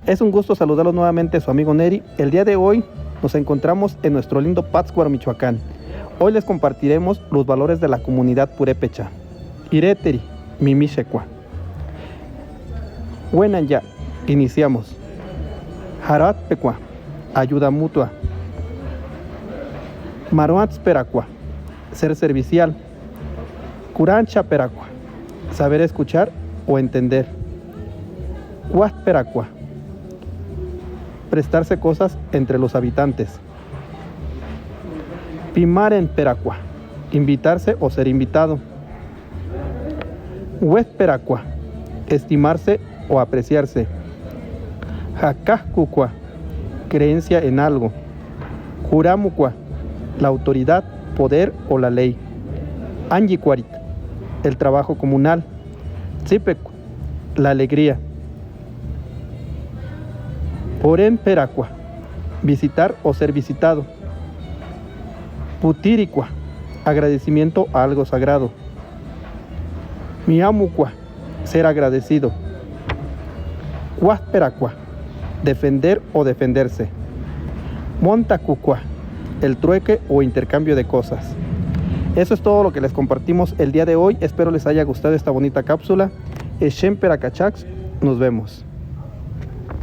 Es un gusto saludarlos nuevamente, su amigo Neri. El día de hoy nos encontramos en nuestro lindo Pátzcuaro, Michoacán. Hoy les compartiremos los valores de la comunidad purépecha. Ireteri, Mimishekwa. Buenan ya, iniciamos. Harat Pekwa, ayuda mutua. Maruats Peracua, ser servicial. Curancha Peracua, saber escuchar o entender. Cuas Peracua, prestarse cosas entre los habitantes. Pimaren Peracua, invitarse o ser invitado. Hues Peracua, estimarse o apreciarse. Jacascucua, creencia en algo. Juramucua, la autoridad, poder o la ley. Anyicuarit, el trabajo comunal. Tzipecua, la alegría. Oren Peracua, visitar o ser visitado. Putiricua, agradecimiento a algo sagrado. Miamucua, ser agradecido. Cuasperacua, defender o defenderse. Montacucua, el trueque o intercambio de cosas. Eso es todo lo que les compartimos el día de hoy. Espero les haya gustado esta bonita cápsula. Eshem Peracachax, nos vemos.